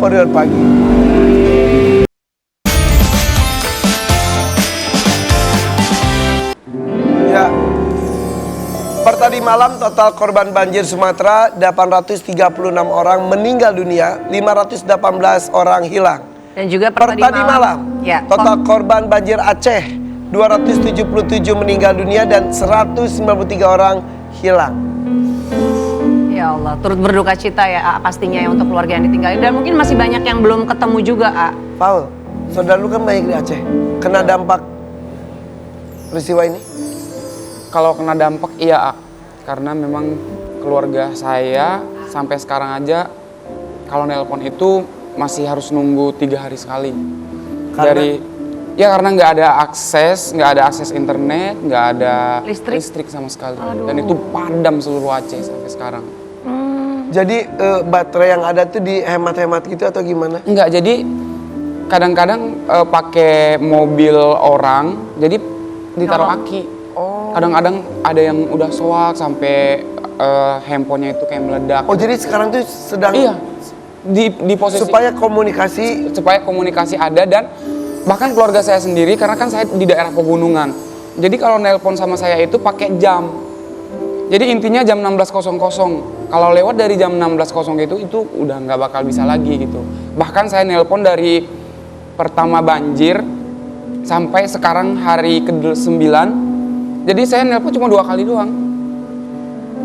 for your pagi. Ya, per tadi malam total korban banjir Sumatera 836 orang meninggal dunia, 518 orang hilang. Dan juga Per tadi malam ya, total korban banjir Aceh 277 meninggal dunia dan 193 orang hilang. Ya Allah, turut berduka cita ya A, pastinya ya untuk keluarga yang ditinggalin. Dan mungkin masih banyak yang belum ketemu juga A. Paul, saudara lu kan banyak di Aceh, kena dampak peristiwa ini? Kalau kena dampak iya, karena memang keluarga saya sampai sekarang aja kalau nelpon itu masih harus nunggu 3 hari sekali. Karena nggak ada akses internet, nggak ada listrik sama sekali. Aduh. Dan itu padam seluruh Aceh sampai sekarang. Jadi baterai yang ada tuh dihemat-hemat gitu atau gimana? Enggak, jadi kadang-kadang pakai mobil orang, jadi ditaruh aki. Kadang-kadang ada yang udah soak sampai handphonenya itu kayak meledak. Oh, jadi sekarang tuh sedang di posisi supaya komunikasi ada. Dan bahkan keluarga saya sendiri, karena kan saya di daerah pegunungan, jadi kalau nelpon sama saya itu pakai jam. Jadi intinya jam 16.00. Kalau lewat dari jam 16.00 itu udah nggak bakal bisa lagi gitu. Bahkan saya nelpon dari pertama banjir sampai sekarang hari ke-9. Jadi saya nelpon cuma 2 kali doang.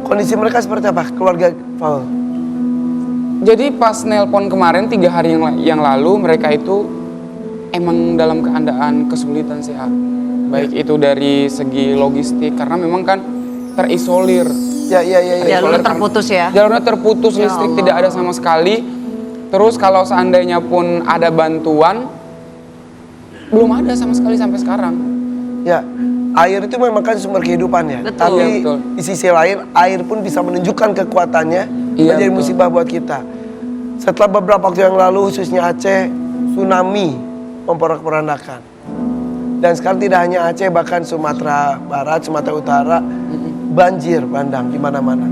Kondisi mereka seperti apa, keluarga Paul? Jadi pas nelpon kemarin 3 hari yang lalu, mereka itu emang dalam keadaan kesulitan sih, baik itu dari segi logistik, karena memang kan terisolir. Ya. Jalurnya terputus ya? Jalurnya terputus, Ya listrik Allah. tidak ada sama sekali. Terus kalau seandainya pun ada bantuan, belum ada sama sekali sampai sekarang. Ya, air itu memang kan sumber kehidupan ya. Betul. Tapi Iya, betul. di sisi lain air pun bisa menunjukkan kekuatannya, Iya, menjadi betul. musibah buat kita. Setelah beberapa waktu yang lalu khususnya Aceh, tsunami memporak-porandakan. Dan sekarang tidak hanya Aceh, bahkan Sumatera Barat, Sumatera Utara, banjir bandang di mana-mana.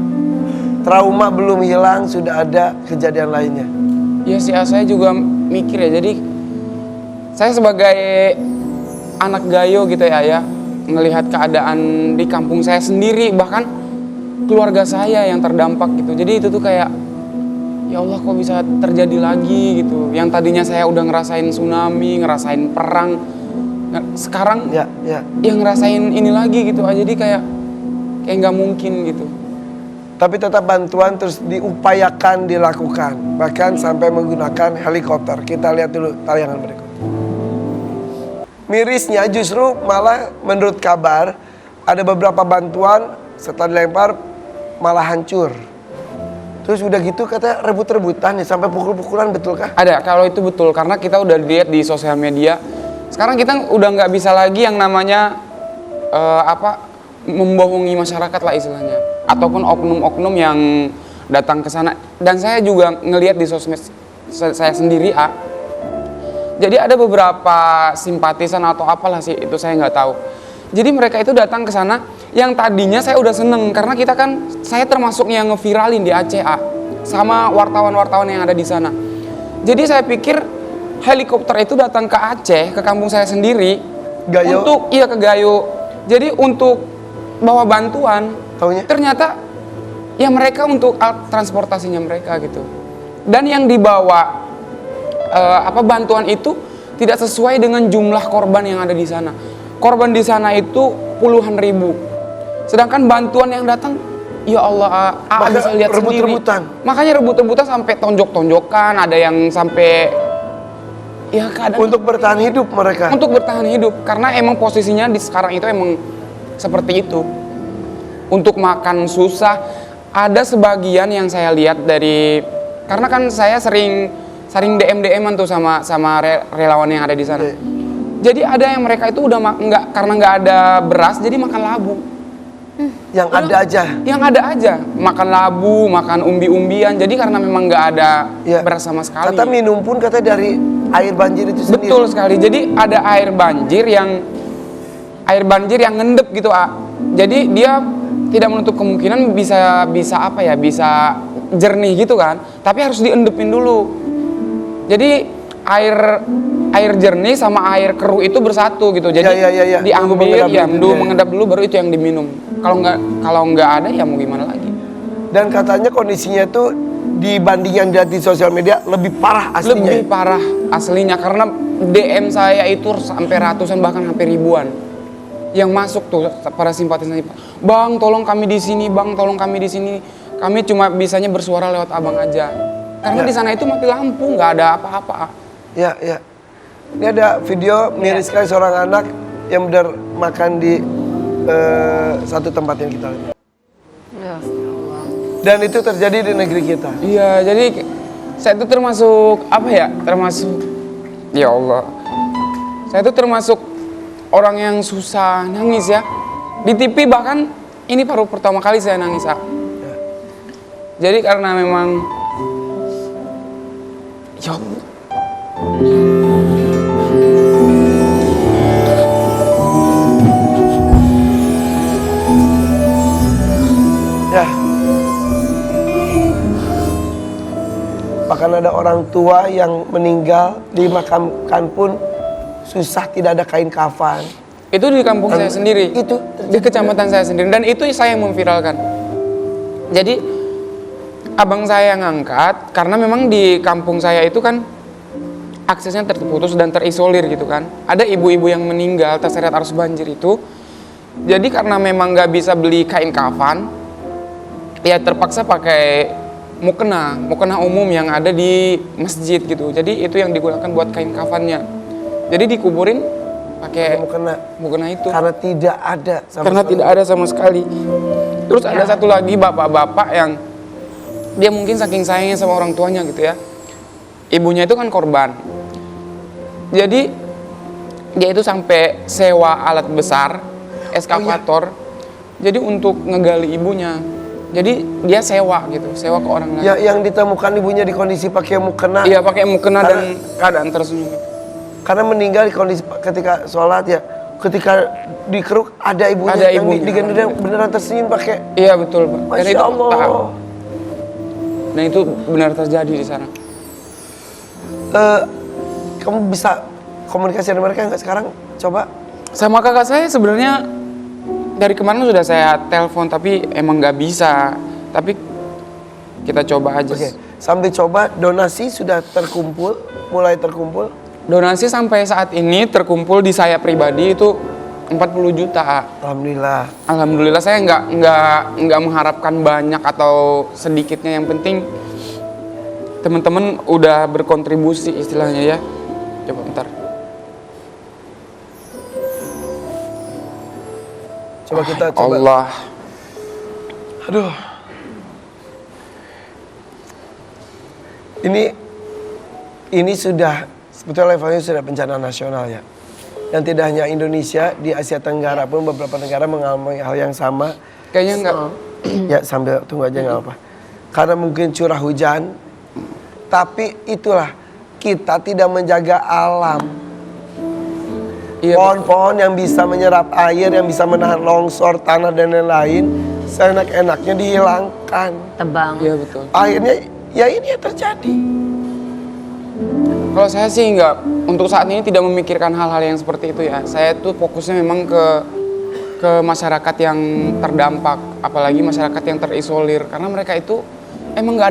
Trauma belum hilang, sudah ada kejadian lainnya. Ya sih, saya juga mikir ya, jadi saya sebagai anak Gayo gitu ya, ngelihat keadaan di kampung saya sendiri, bahkan keluarga saya yang terdampak gitu. Jadi itu tuh kayak, ya Allah kok bisa terjadi lagi gitu. Yang tadinya saya udah ngerasain tsunami, ngerasain perang, sekarang Ya. yang ngerasain ini lagi gitu. Jadi kayak nggak mungkin gitu. Tapi tetap bantuan terus diupayakan dilakukan, bahkan sampai menggunakan helikopter. Kita lihat dulu tayangan berikut. Mirisnya justru malah menurut kabar ada beberapa bantuan setelah dilempar malah hancur. Terus udah gitu kata rebut-rebutan nih sampai pukul-pukulan, betulkah? Ada, kalau itu betul, karena kita udah lihat di sosial media. Sekarang kita udah nggak bisa lagi yang namanya membohongi masyarakat lah istilahnya, ataupun oknum-oknum yang datang ke sana. Dan saya juga ngelihat di sosmed saya sendiri, jadi ada beberapa simpatisan atau apalah sih, itu saya nggak tahu. Jadi mereka itu datang ke sana, yang tadinya saya udah seneng, karena saya termasuk yang ngeviralin di Aceh, sama wartawan-wartawan yang ada di sana. Jadi saya pikir helikopter itu datang ke Aceh, ke kampung saya sendiri, Gayo? ke Gayo. Jadi untuk bawa bantuan. Taunya? Ternyata ya mereka untuk alat transportasinya mereka gitu. Dan yang dibawa bantuan itu tidak sesuai dengan jumlah korban yang ada di sana. Korban di sana itu puluhan ribu. Sedangkan bantuan yang datang, ya Allah, bisa lihat sendiri. Rebut-rebutan. Makanya rebut-rebutan sampai tonjok-tonjokan, ada yang sampai ya kadang Untuk bertahan hidup mereka. untuk bertahan hidup, karena emang posisinya di sekarang itu emang seperti itu. Untuk makan susah. Ada sebagian yang saya lihat karena kan saya sering DM-an tuh sama relawan yang ada di sana. Oke. Jadi ada yang mereka itu udah karena nggak ada beras, jadi makan labu. Yang ada aja. Yang ada aja, makan labu, makan umbi-umbian. Jadi karena memang nggak ada Ya. beras sama sekali. Kata minum pun kata dari air banjir itu sendiri. Betul sekali. Jadi ada air banjir yang ngendep gitu, Jadi dia tidak menutup kemungkinan bisa jernih gitu kan. Tapi harus diendepin dulu. Jadi air jernih sama air keruh itu bersatu gitu. Jadi Ya. diambil, Nunggu mengendap dulu baru itu yang diminum. Kalau nggak ada ya mau gimana lagi. Dan katanya kondisinya tuh dibanding yang dilihat di sosial media lebih parah aslinya. Lebih parah aslinya karena DM saya itu sampai ratusan bahkan hampir ribuan yang masuk tuh para simpatisan. Bang, tolong kami di sini, Bang, tolong kami di sini. Kami cuma bisanya bersuara lewat abang aja. Karena di sana itu mati lampu, nggak ada apa-apa. Ya. Ini ada video miris sekali seorang anak yang benar makan di satu tempat yang kita lihat. Ya Allah. Dan itu terjadi di negeri kita. Iya, jadi saya itu termasuk apa ya? Ya Allah. Saya itu termasuk orang yang susah nangis ya. Di TV bahkan ini baru pertama kali saya nangis. Jadi karena memang ya Allah. Ya. Bahkan ada orang tua yang meninggal dimakamkan pun susah, tidak ada kain kafan. Itu di kampung saya sendiri. Itu di kecamatan saya sendiri dan itu saya yang memviralkan. Jadi abang saya yang ngangkat karena memang di kampung saya itu kan aksesnya terputus dan terisolir gitu kan. Ada ibu-ibu yang meninggal terseret arus banjir itu. Jadi karena memang nggak bisa beli kain kafan, ya terpaksa pakai mukena umum yang ada di masjid gitu. Jadi itu yang digunakan buat kain kafannya. Jadi dikuburin pakai mukena itu. Karena tidak ada tidak ada sama sekali. Terus ada satu lagi bapak-bapak yang dia mungkin saking sayangnya sama orang tuanya gitu ya. Ibunya itu kan korban. Jadi dia itu sampai sewa alat besar, eskavator. Jadi untuk ngegali ibunya. Jadi dia sewa ke orang lain. Ya, yang ditemukan ibunya di kondisi pakai mukena. Iya, pakai mukena dan keadaan tersenyum. Karena meninggal di kondisi ketika sholat ya. Ketika dikeruk ada ibunya yang digendong yang beneran tersenyum pakai. Iya betul, Pak. Dan Masya itu Allah. Nah itu benar terjadi di sana. Kamu bisa komunikasi dengan mereka nggak sekarang? Coba. Sama kakak saya sebenarnya dari kemarin sudah saya telepon tapi emang nggak bisa. Tapi kita coba aja. Oke. Sambil coba, donasi sudah mulai terkumpul. Donasi sampai saat ini terkumpul di saya pribadi itu 40 juta. Alhamdulillah. Alhamdulillah saya nggak mengharapkan banyak atau sedikitnya, yang penting teman-teman udah berkontribusi istilahnya ya. Coba bentar. Coba kita coba. Allah. Aduh. Ini sudah sebetulnya levelnya sudah bencana nasional ya. Dan tidak hanya Indonesia, di Asia Tenggara pun beberapa negara mengalami hal yang sama. Kayaknya nggak. Ya sambil tunggu aja nggak apa. Karena mungkin curah hujan. Tapi itulah, kita tidak menjaga alam. Iya, Pohon-pohon yang bisa menyerap air, yang bisa menahan longsor, tanah dan lain-lain, seenak-enaknya dihilangkan. Tebang. Iya betul. Akhirnya ya ini yang terjadi. Kalau saya sih untuk saat ini tidak memikirkan hal-hal yang seperti itu ya. Saya tuh fokusnya memang ke masyarakat yang terdampak, apalagi masyarakat yang terisolir, karena mereka itu emang nggak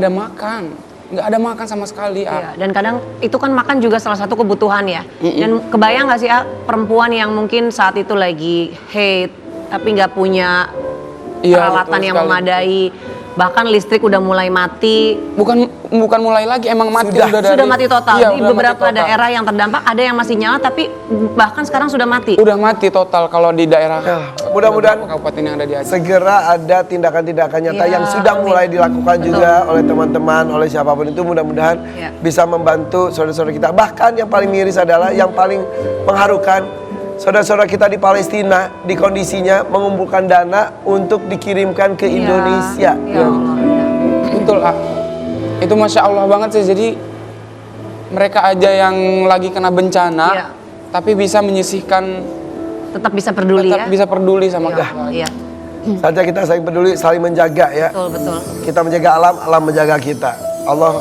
ada makan sama sekali. Iya, dan kadang itu kan makan juga salah satu kebutuhan ya. Dan kebayang nggak sih perempuan yang mungkin saat itu lagi haid tapi nggak punya peralatan yang memadai, bahkan listrik udah mulai mati. Bukan mulai lagi, emang mati Sudah mati total. Iya, di beberapa daerah yang terdampak ada yang masih nyala tapi bahkan sekarang sudah mati. Udah mati total kalau di daerah. Ya, mudah-mudahan kabupaten yang ada di Aceh. segera ada tindakan-tindakan nyata Ya, yang sudah mulai dilakukan juga oleh teman-teman, oleh siapapun itu, mudah-mudahan bisa membantu saudara-saudara kita. Bahkan yang paling miris adalah, yang paling mengharukan, saudara-saudara kita di Palestina di kondisinya mengumpulkan dana untuk dikirimkan ke Indonesia. Ya Allah. Betul, itu Masya Allah banget sih. Jadi mereka aja yang lagi kena bencana tapi bisa menyisihkan, Tetap bisa peduli bisa peduli sama kita. Iya. Saja kita saling peduli, saling menjaga ya. Betul. Kita menjaga alam, alam menjaga kita. Allah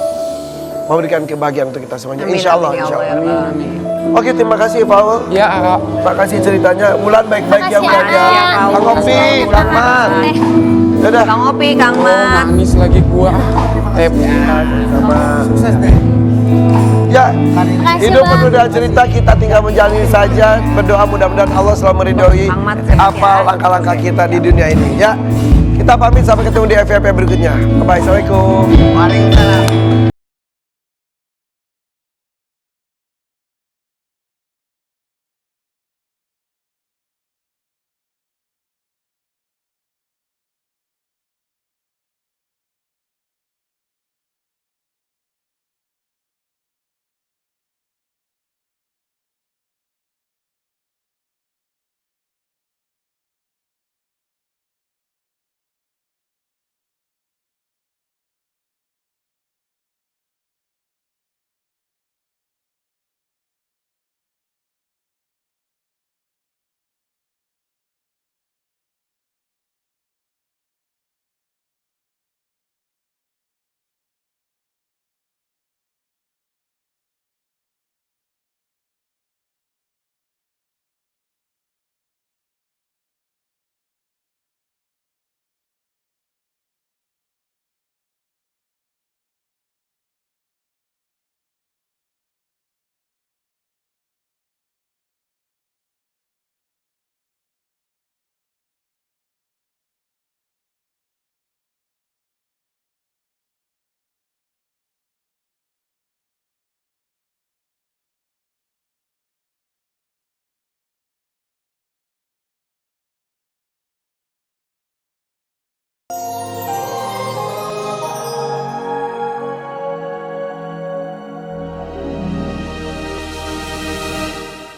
memberikan kebahagiaan untuk kita semuanya. Amin, Insya Allah. amin, ya Insya Allah, Allah. ya Rabbal. Oke, terima kasih Paul. Ya, Kak. Terima kasih ceritanya. Bulan baik-baik ya Makasih, Bulan ya. Kak. Kang Opi, Kang Man. Dadah. Kang Opi, Kang Oh, Man. nangis lagi gua. Sama. Ya, Makasih, hidup Bang. penuh dengan cerita, kita tinggal menjalani saja. Berdoa mudah-mudahan Allah selalu meridhoi Bang Mat, sehat apa ya. langkah-langkah kita di dunia ini. Ya, kita pamit sampai ketemu di FYP berikutnya. Bye-bye, assalamualaikum. Waalaikumsalam.